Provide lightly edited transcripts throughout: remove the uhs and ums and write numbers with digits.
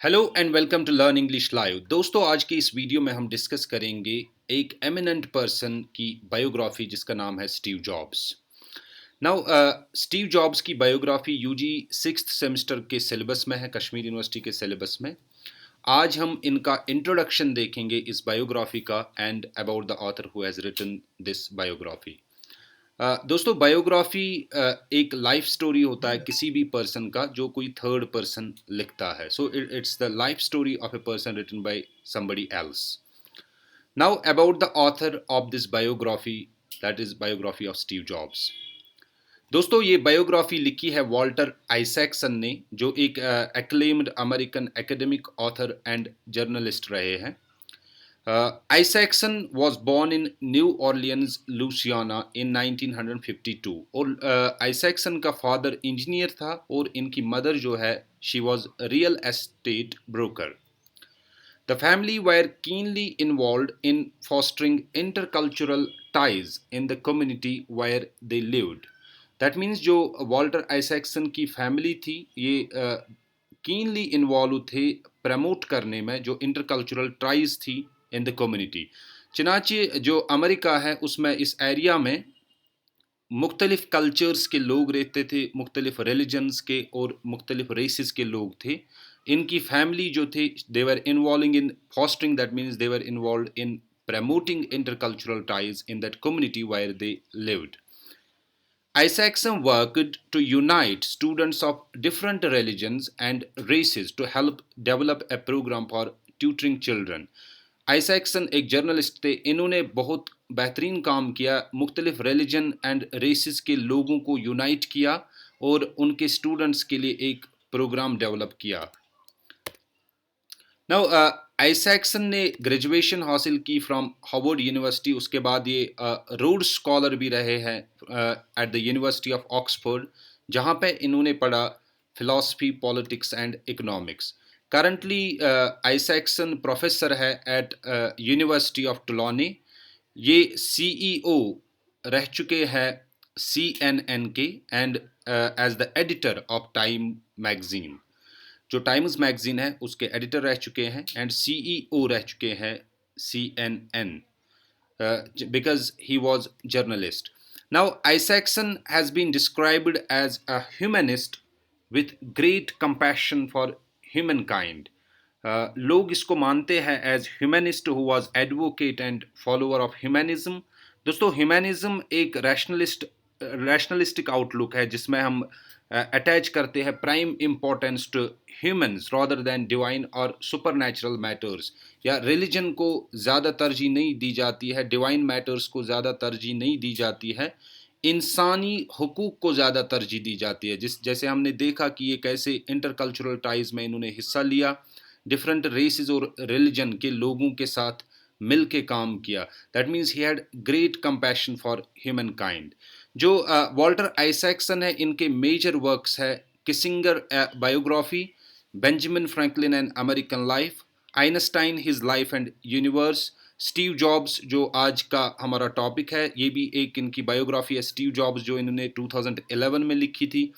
Hello and welcome to learn English live. दोस्तों, आज की इस वीडियो में हम डिस्कस करेंगे एक एमिनेंट पर्सन की बायोग्राफी जिसका नाम है Steve jobs. Now Steve jobs की बायोग्राफी यूजी सिक्स्थ सेमेस्टर के सिलेबस में है, कश्मीर यूनिवर्सिटी के सिलेबस में। आज हम इनका इंट्रोडक्शन देखेंगे इस बायोग्राफी का and about the author who has written this biography. दोस्तों, बायोग्राफी एक लाइफ स्टोरी होता है किसी भी पर्सन का जो कोई थर्ड पर्सन लिखता है। So it's the life story of a person written by somebody else. Now about the author of this biography, that is biography of Steve Jobs. दोस्तों, ये बायोग्राफी लिखी है वॉल्टर आइजैक्सन ने, जो एक acclaimed American academic author and journalist रहे हैं। Isaacson was born in New Orleans, Louisiana in 1952 और Isaacson का फादर इंजीनियर था और इनकी मदर जो है she was a real estate broker. The family were keenly involved in fostering intercultural ties in the community where they lived. That means जो Walter Isaacson की family थी ये कीनली इन्वॉल्व थे प्रमोट करने में जो इंटरकल्चरल ट्राइज थी in the community. चनाची जो अमेरिका है उसमें इस एरिया में मुख्तलिफ कल्चर्स के लोग रहते थे, मुख्तलिफ रिलीजन्स के और मुख्तलिफ रेसेस के लोग थे। इनकी फैमिली जो थे they were involving in fostering, that means they were involve in promoting intercultural ties in that community where they lived. Isaacson worked to unite students of different religions and races to help develop a program for tutoring children. Isaacson एक journalist थे, इन्होंने बहुत बेहतरीन काम किया, मुख्तलिफ religion and races के लोगों को यूनाइट किया और उनके स्टूडेंट्स के लिए एक प्रोग्राम डेवलप किया। नाउ आइजैक्सन ने ग्रेजुएशन हासिल की फ्रॉम हार्वर्ड यूनिवर्सिटी, उसके बाद ये रोड्स स्कॉलर भी रहे हैं at the university of Oxford, जहाँ पे इन्होंने पढ़ा philosophy, politics and economics. Currently Isaacson professor है एट यूनिवर्सिटी ऑफ टुलॉनी। ये सीईओ रह चुके हैं CNN के and as the editor of Time magazine. जो टाइम्स मैगजीन है उसके एडिटर रह चुके हैं एंड CEO रह चुके हैं CNN because he was journalist. Now Isaacson has been described as a humanist with great compassion for humankind. लोग इसको मानते हैं as humanist who was advocate and follower of humanism. दोस्तों, ह्यूमनिज्म एक रैशनलिस्टिक आउटलुक है जिसमें हम अटैच करते हैं prime importance to humans rather than divine और सुपरनैचुरल मैटर्स, या रिलीजन को ज़्यादा तरजीह नहीं दी जाती है, डिवाइन मैटर्स को ज़्यादा तरजीह नहीं दी जाती है, इंसानी हुकूक को ज़्यादा तरजीह दी जाती है। जैसे हमने देखा कि ये कैसे इंटरकल्चरल टाइज में इन्होंने हिस्सा लिया, डिफरेंट रेसेस और रिलीजन के लोगों के साथ मिल के काम किया। That means he had great compassion for human kind. जो वॉल्टर आइजैक्सन है, इनके मेजर वर्क्स है Kissinger biography, Benjamin Franklin and American life, Einstein his life and universe, Steve jobs जो आज का हमारा टॉपिक है, ये भी एक इनकी बायोग्राफी है स्टीव जॉब्स जो इन्होंने 2011 में लिखी थी।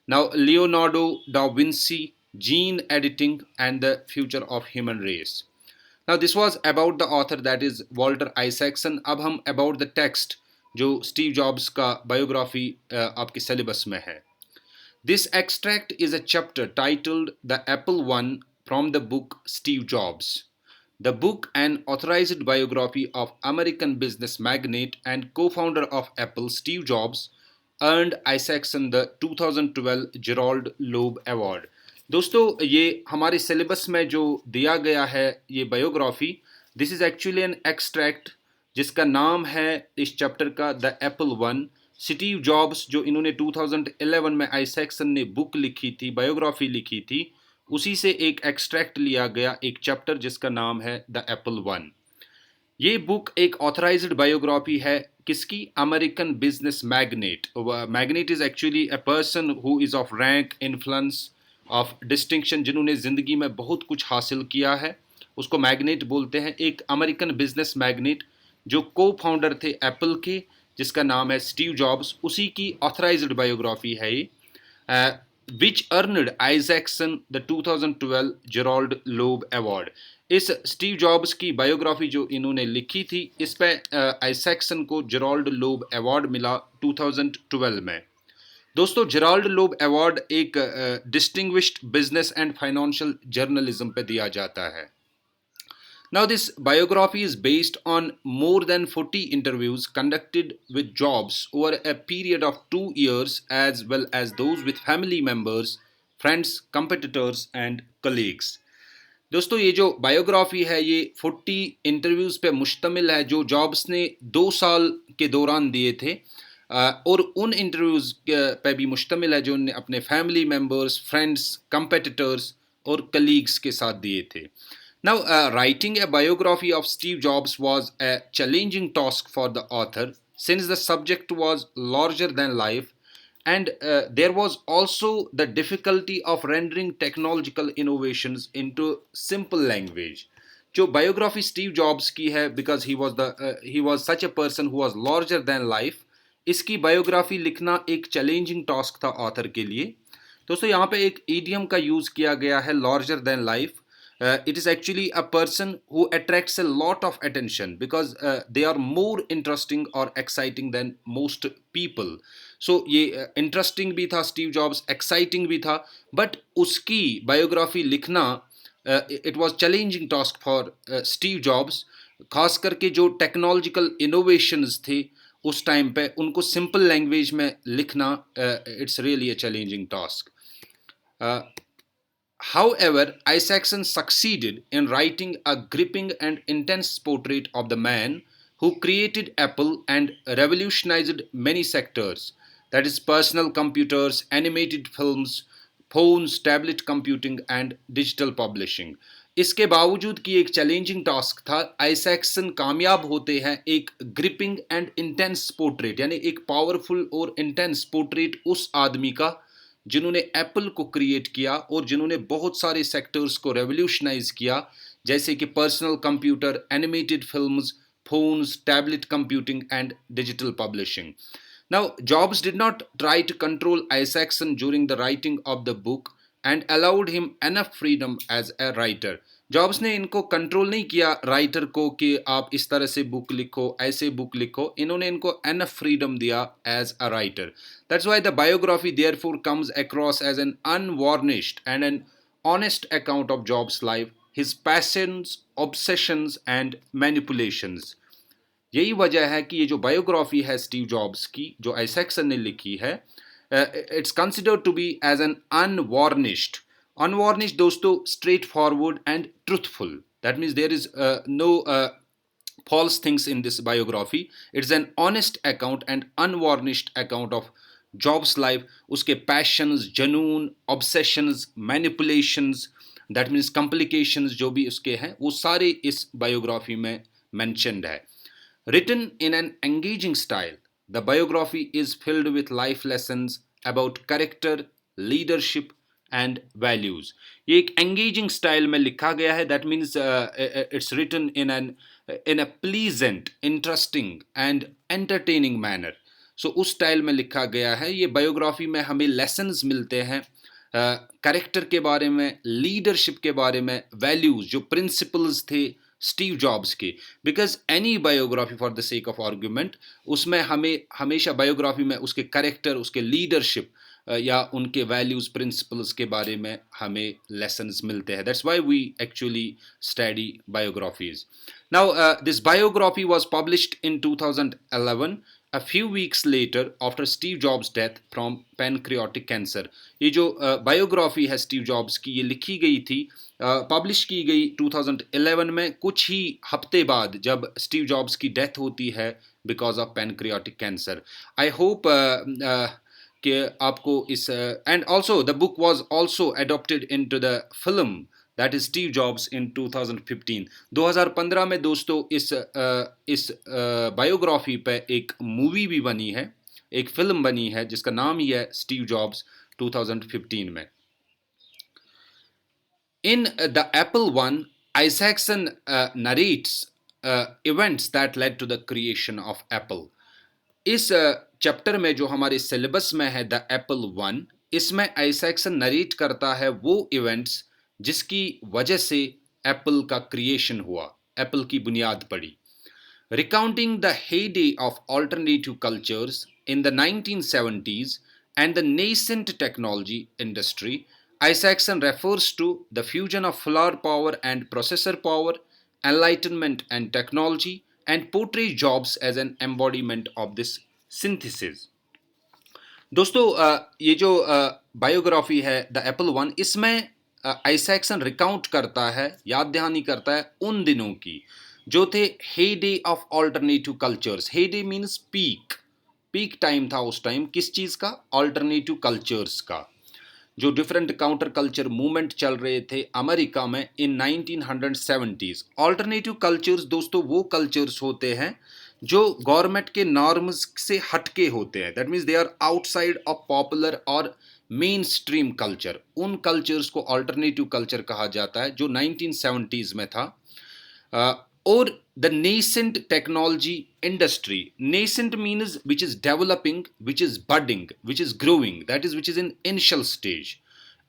Now Leonardo da Vinci, gene editing and the future of human race. Now this was about the author, that is Walter Isaacson. अब हम about the text जो स्टीव जॉब्स का बायोग्राफी आपके सिलेबस में है। This extract is a chapter titled The Apple One from the book Steve Jobs. The book, an authorized biography of American business magnate and co-founder of Apple, Steve Jobs, earned Isaacson the 2012 Gerald Loeb Award. दोस्तों, ये हमारे syllabus में जो दिया गया है ये biography, this is actually an extract जिसका नाम है इस चैप्टर का the Apple one. Steve jobs जो इन्होंने 2011 में आइजैक्सन ने बुक लिखी थी, बायोग्राफी लिखी थी, उसी से एक एक्सट्रैक्ट लिया गया, एक चैप्टर जिसका नाम है द एप्पल वन। ये बुक एक ऑथराइज्ड बायोग्राफी है किसकी? American business magnet. Magnet is actually a person who is of rank, influence, of distinction, जिन्होंने ज़िंदगी में बहुत कुछ हासिल किया है, उसको मैग्नेट बोलते हैं। एक अमेरिकन बिजनेस मैग्नेट जो को फाउंडर थे एप्पल के, जिसका नाम है स्टीव जॉब्स, उसी की ऑथराइज्ड बायोग्राफी है ये। which earned Isaacson the 2012 Gerald Loeb Award. इस स्टीव जॉब्स की बायोग्राफी जो इन्होंने लिखी थी, इस पे आइजैक्सन को जेराल्ड लोब अवार्ड मिला 2012 में। दोस्तों, जेराल्ड लोब अवार्ड एक distinguished business and financial journalism पे दिया जाता है। Now, this biography is based on more than 40 interviews conducted with Jobs over a period of 2 years, as well as those with family members, friends, competitors, and colleagues. दोस्तों, ये जो biography है ये 40 interviews पे मुश्तमिल है जो जॉब्स ने 2 साल के दौरान दिए थे, और उन इंटरव्यूज़ पे भी मुश्तमिल है जो उन्होंने अपने फैमिली मेम्बर्स, फ्रेंड्स, कंपेटिटर्स और कलीग्स के साथ दिए थे। Now, writing a biography of Steve Jobs was a challenging task for the author since the subject was larger than life, and there was also the difficulty of rendering technological innovations into simple language. जो biography Steve Jobs की है, because he was such a person who was larger than life, इसकी biography लिखना एक challenging task था author के लिए। दोस्तों, यहाँ पे एक idiom का use किया गया है, larger than life. It is actually a person who attracts a lot of attention because they are more interesting or exciting than most people. So ये interesting भी था स्टीव जॉब्स, exciting भी था, but उसकी biography लिखना it was challenging task for Steve jobs, खास करके जो टेक्नोलॉजिकल इनोवेशंस थे उस टाइम पे उनको सिंपल लैंग्वेज में लिखना, it's really a challenging task. However, Isaacson succeeded in writing a gripping and intense portrait of the man who created Apple and revolutionized many sectors, that is, personal computers, animated films, phones, tablet computing, and digital publishing. इसके बावजूद कि एक challenging task था, Isaacson कामयाब होते हैं एक gripping and intense portrait, यानी एक पावरफुल और इंटेंस पोर्ट्रेट उस आदमी का जिन्होंने एप्पल को क्रिएट किया और जिन्होंने बहुत सारे सेक्टर्स को रेवोल्यूशनाइज किया, जैसे कि personal computer, animated films, phones, tablet computing, and digital publishing. Now, Jobs did not try to control Isaacson during the writing of the book and allowed him enough freedom as a writer. Jobs ने इनको control नहीं किया writer को कि आप इस तरह से बुक लिखो, ऐसे बुक लिखो। इन्होंने इनको एनफ फ्रीडम दिया as a writer. That's why the biography therefore comes across as an unvarnished and an honest account of Jobs life, his passions, obsessions and manipulations. यही वजह है कि ये जो बायोग्राफी है स्टीव जॉब्स की जो आइजैक्सन ने लिखी है, it's considered to be as an unvarnished. Unvarnished, दोस्तों, straightforward and truthful. That means there is no false things in this biography. It's an honest account and unvarnished account of Jobs' life. उसके passions, जुनून, obsessions, manipulations, that means complications जो भी उसके हैं, वो सारे इस biography में mentioned है. Written in an engaging style, the biography is filled with life lessons about character, leadership, and values. ये एक एंगेजिंग स्टाइल में लिखा गया है। That means it's written in a pleasant, interesting and entertaining manner. So उस style में लिखा गया है। ये बायोग्राफी में हमें लेसन्स मिलते हैं कैरेक्टर के बारे में, लीडरशिप के बारे में, वैल्यूज जो प्रिंसिपल्स थे स्टीव जॉब्स के। Because any biography for the sake of argument, उसमें हमें हमेशा बायोग्राफी में उसके कैरेक्टर, उसके लीडरशिप या उनके वैल्यूज, प्रिंसिपल्स के बारे में हमें लेसन्स मिलते हैं। That's why we actually study biographies. Now this biography was published in 2011, a few weeks later after Steve Jobs' death from pancreatic cancer. ये जो बायोग्राफी है स्टीव जॉब्स की, ये लिखी गई थी, पब्लिश की गई 2011 में, कुछ ही हफ्ते बाद जब स्टीव जॉब्स की डेथ होती है because of pancreatic cancer. I hope कि आपको इस and also the book was also adopted into the film that is Steve jobs in 2015। 2015 में दोस्तों इस बायोग्राफी पे एक मूवी भी बनी है, एक फिल्म बनी है जिसका नाम ही है स्टीव जॉब्स 2015 में। In the Apple One, Isaacson narrates events that led to the creation of Apple. इस चैप्टर में जो हमारे सिलेबस में है द एप्पल वन, इसमें आइजैक्सन नरेट करता है वो इवेंट्स जिसकी वजह से एप्पल का क्रिएशन हुआ, एप्पल की बुनियाद पड़ी। Recounting the heyday of alternative cultures in the 1970s and the nascent technology industry, Isaacson refers to the fusion of flower power and processor power, enlightenment and technology, and portrays Jobs as an embodiment of this synthesis. दोस्तों ये जो biography है the Apple one, इसमें Isaacson recount करता है, याद दहानी करता है उन दिनों की जो थे heyday of alternative cultures. Heyday means peak, peak time था उस टाइम किस चीज़ का? ऑल्टरनेटिव कल्चर्स का। जो डिफरेंट काउंटर कल्चर मूवमेंट चल रहे थे अमेरिका में इन 1970s। ऑल्टरनेटिव कल्चर्स दोस्तों वो कल्चर्स होते हैं जो गवर्नमेंट के नॉर्म्स से हटके होते हैं, that means they are outside of popular और मेन स्ट्रीम कल्चर। उन कल्चर्स को ऑल्टरनेटिव कल्चर कहा जाता है जो 1970s में था। और the nascent technology industry, nascent means which is developing, which is budding, which is growing, that is which is in initial stage.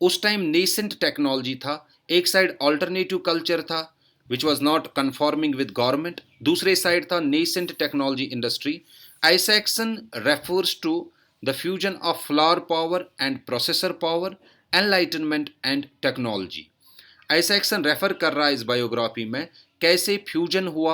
उस टाइम नेसेंट टेक्नोलॉजी था, एक साइड ऑल्टरनेटिव कल्चर था which was not conforming with government, दूसरे side था nascent technology industry. Isaacson refers to the fusion of flower power and processor power, enlightenment and technology. Isaacson refer कर रहा है इस biography में कैसे फ्यूजन हुआ,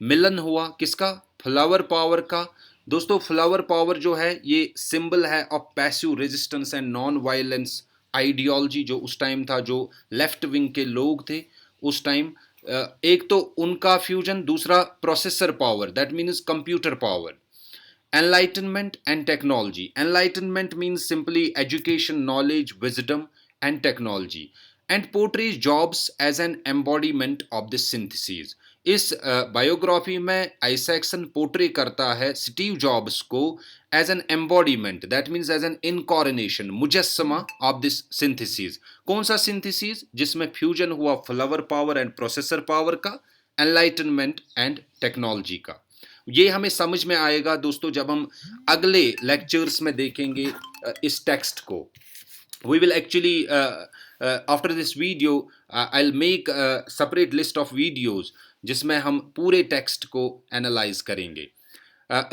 मिलन हुआ, किसका? फ्लावर पावर का। दोस्तों फ्लावर पावर जो है ये सिंबल है of passive resistance and non violence ideology जो उस टाइम था, जो लेफ्ट विंग के लोग थे उस टाइम। एक तो उनका फ्यूजन, दूसरा processor power, that means computer power. Enlightenment and technology, enlightenment means simply education, knowledge, wisdom and technology, and portrays Jobs as an embodiment of this synthesis. इस बायोग्राफी में आइजैक्सन पोर्ट्रे करता है Steve Jobs को as an embodiment, that means as an incarnation, मुजस्समा of this synthesis. कौन सा synthesis? जिसमें fusion हुआ flower power and processor power का, एनलाइटनमेंट एंड टेक्नोलॉजी का। ये हमें समझ में आएगा दोस्तों जब हम अगले लेक्चर्स में देखेंगे इस टेक्स्ट को। We will actually after this video I'll make a separate list of videos जिसमें हम पूरे टेक्स्ट को एनालाइज करेंगे।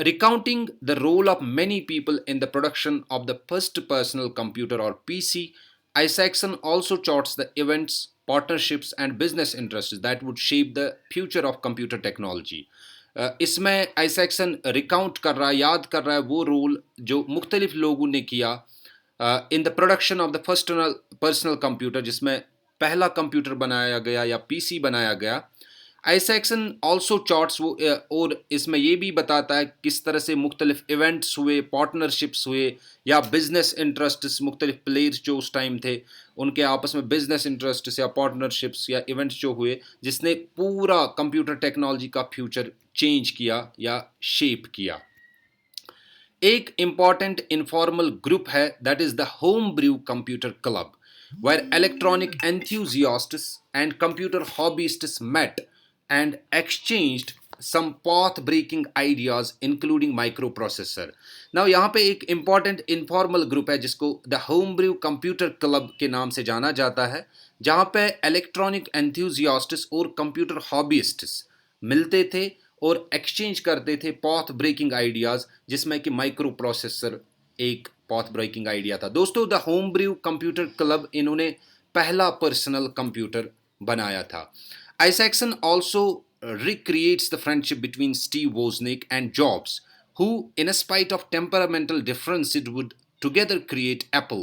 Recounting the role of many people in the production of the first personal computer or PC, Isaacson also charts the events, partnerships and business interests that would shape the future of computer technology. इसमें Isaacson recount कर रहा है, याद कर रहा है वो role जो मुख्तलिफ लोगों ने किया in the production of the first personal computer, जिसमें पहला कंप्यूटर बनाया गया या पीसी बनाया गया। आइजैक्सन ऑल्सो चार्ट्स वो और इसमें ये भी बताता है किस तरह से मुख्तलिफ इवेंट्स हुए, पार्टनरशिप्स हुए या बिजनेस इंटरेस्ट्स, मुख्तलिफ प्लेयर्स जो उस टाइम थे उनके आपस में बिजनेस इंटरेस्ट्स या पार्टनरशिप्स या इवेंट्स जो हुए जिसने पूरा कंप्यूटर टेक्नोलॉजी का फ्यूचर चेंज किया या शेप किया। एक इम्पॉर्टेंट इनफॉर्मल ग्रुप है that is the homebrew computer club, where electronic enthusiasts and computer hobbyists met and exchanged some path breaking ideas including microprocessor. Now यहाँ पे एक important informal group है जिसको the homebrew computer club के नाम से जाना जाता है, जहाँ पे electronic enthusiasts और computer hobbyists मिलते थे और एक्सचेंज करते थे पाथ ब्रेकिंग आइडियाज, जिसमें कि माइक्रो प्रोसेसर एक पाथ ब्रेकिंग आइडिया था। दोस्तों the homebrew computer club इन्होंने पहला पर्सनल कंप्यूटर बनाया था। Isaacson also recreates the friendship between Steve Wozniak and Jobs, who, in spite of temperamental differences, would together create Apple,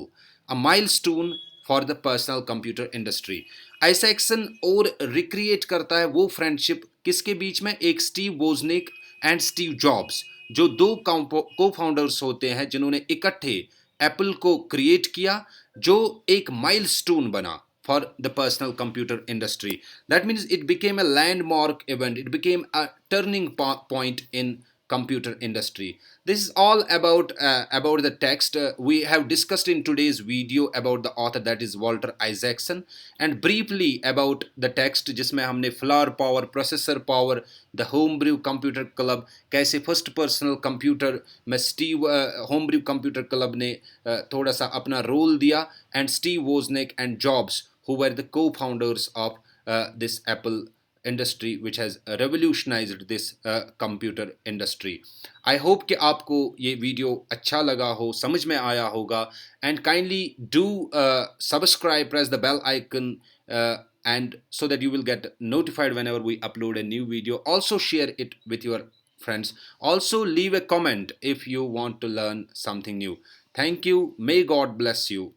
a milestone for the personal computer industry. Isaacson और recreate करता है वो friendship किसके बीच में? एक Steve Wozniak and Steve jobs, जो दो को फाउंडर्स होते हैं जिन्होंने इकट्ठे एप्पल को क्रिएट किया, जो एक माइलस्टोन बना for the personal computer industry. That means it became a landmark event. It became a turning point in computer industry. This is all about the text. We have discussed in today's video about the author, that is Walter Isaacson, and briefly about the text जिसमें हमने flower power, processor power, the homebrew computer club, कैसे first personal computer में Steve homebrew computer club ने थोड़ा सा अपना role दिया, and Steve Wozniak and Jobs who were the co-founders of this Apple industry which has revolutionized this computer industry. I hope कि आपको ये वीडियो अच्छा लगा हो, समझ में आया होगा, and kindly do subscribe, press the bell icon, and so that you will get notified whenever we upload a new video. Also share it with your friends. Also leave a comment if you want to learn something new. Thank you. May God bless you.